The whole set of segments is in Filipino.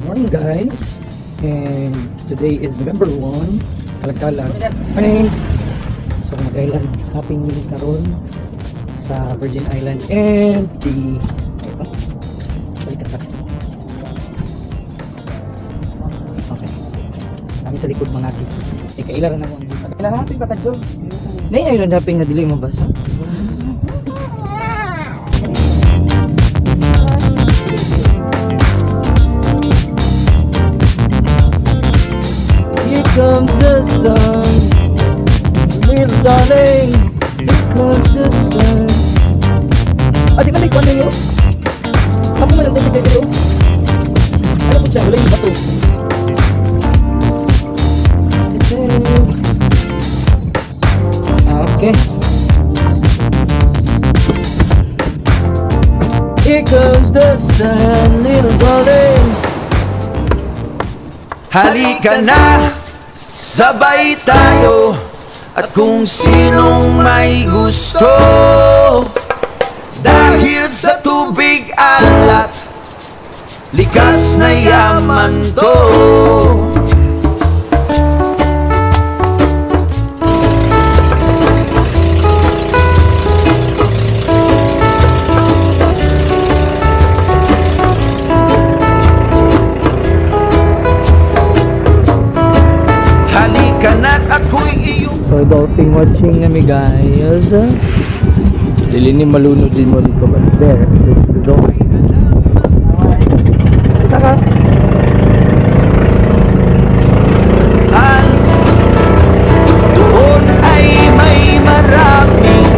Morning guys, and today is November 1, Kalagkalag. Morning! So mag-island hopping karon sa Virgin Island and the Salikasak. Okay, kami sa likod mga kit. Kailan na mo island hopping pa tadyo? Nay island hopping na dili mabasa. Here comes the sun, little darling. Here comes the sun. Di ba nagkuhan na yun? Ako man nagtipid kayo. Ano po siya? Wala yung bato. Okay. Here comes the sun, little darling. Halika na, sabay tayo. At kung sinong may gusto, dahil sa tubig alat, likas na yaman to. So dolphin watching kami guys. Dili ni malunod din mo dito, but there, it's the dolphin. Taka. Doon ay may maraming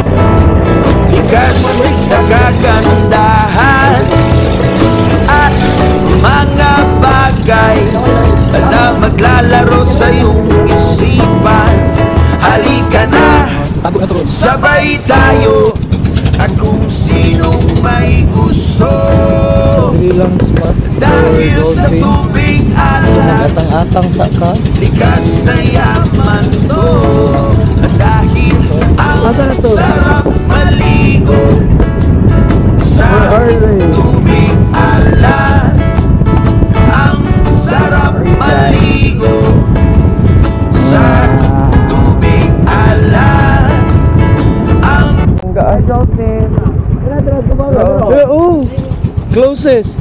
likas na kagandahan at mga bagay na maglalaro sa iyong isipan. Halika na, sabay tayo. At kung sinong may gusto, dahil sa tubig alat, atang-atang likas na yaman to. Dahil ang sarap maligo sa tubig alat. Ang sarap maligo sa tubig alat. Ang dolphin. Oh, closest.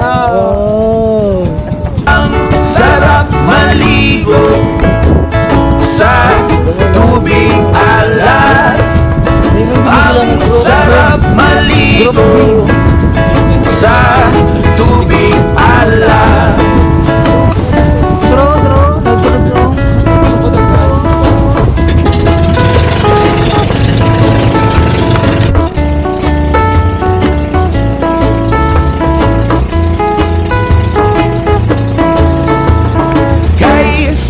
Oh. Ang sarap maligo sa tubig alat. Ang sarap maligo sa tubig alat.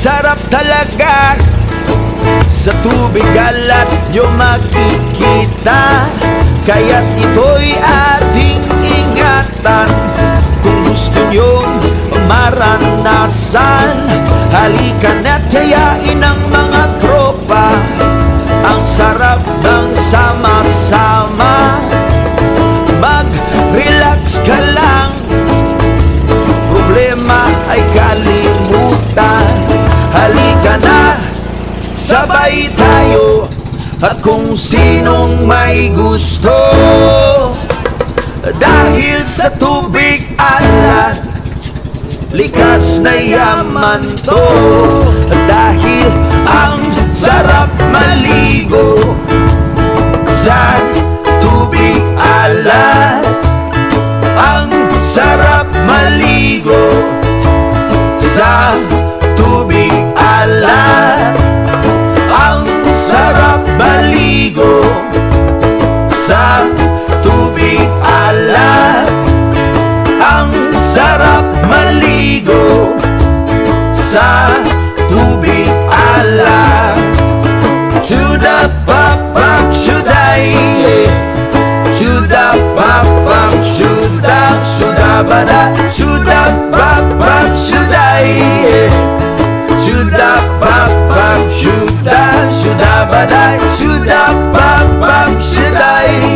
Sarap talaga sa tubig alat yung makikita. Kaya't ito'y ating ingatan. Kung gusto nyong maranasan, halika na't hayain ang mga tropa. Ang sarap ng sama-sama. Mag-relax ka lang, problema ay kalimutan. Halika na, sabay tayo. At kung sinong may gusto, dahil sa tubig alat, likas na yaman to. Dahil ang sarap maligo sa tubig alat. Ang sarap maligo sa tubig alat. Ang sarap maligo sa tubig alat. Ang sarap maligo sa tubig alat. Shoulda papa shoulday, shoulda papa shoulda bada, shoulda papa shoulday, shoulda papa shoulda bada, shoulda papa shoulday.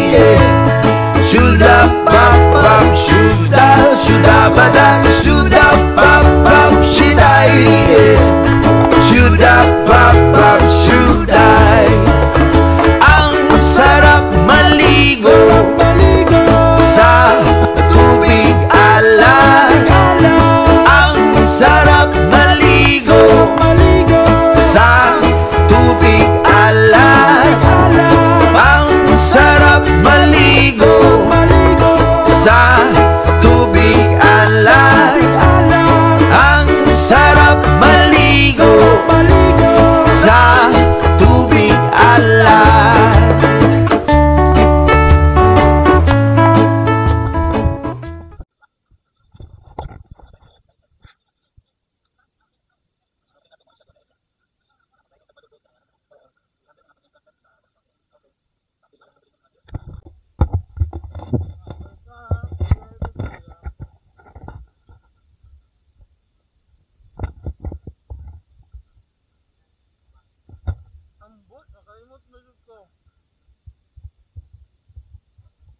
nakalimot na yun ko.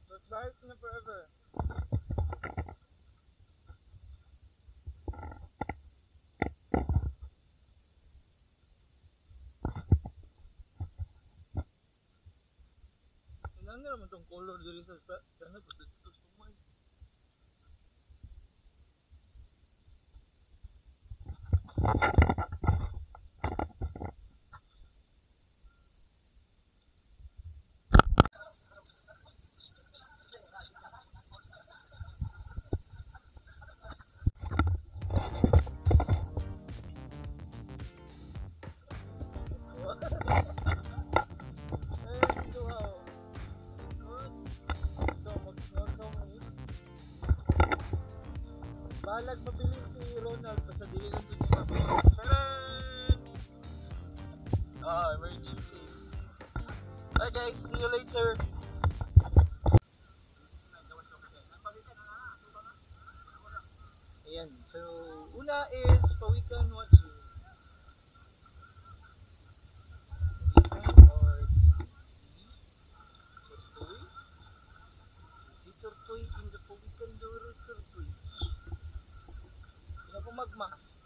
But balik na forever. Ilan na naman itong color diri sa ano ko dito sa kumay. Balag mabiling si Ronald basta dili lang siya mabiling. Charan! Emergency. Bye guys, see you later. Ayan, so una is pawikan watching. Pawikan or si Tortoy in the pawikan duro Tortoy. Hindi ko magmask.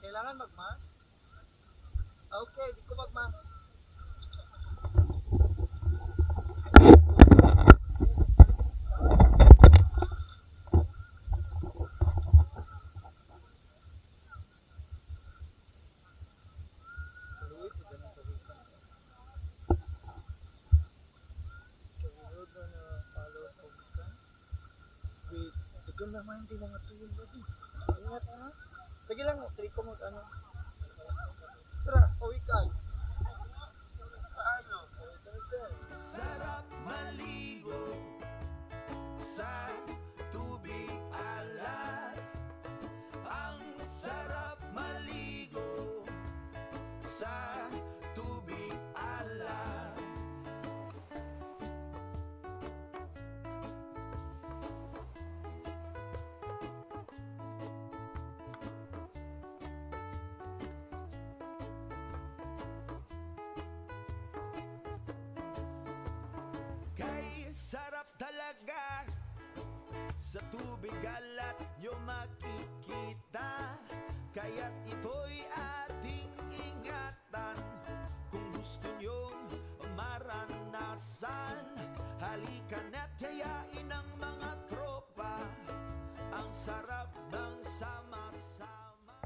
Kailangan magmask? Okay, di ko magmask. Doon naman hindi mga tuyong lagi. Ingat ha. Sige lang, try ko mag ano. Tara, pawikan. Paano? Sarap maligo sa tubig alat. Ang sarap maligo sa tubig alat. Kay sarap talaga sa tubig alat nyo makikita. Kaya't ito'y ating ingatan. Kung gusto nyong maranasan, halika na't yayain ang mga tropa. Ang sarap ng sama-sama.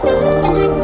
Salamat.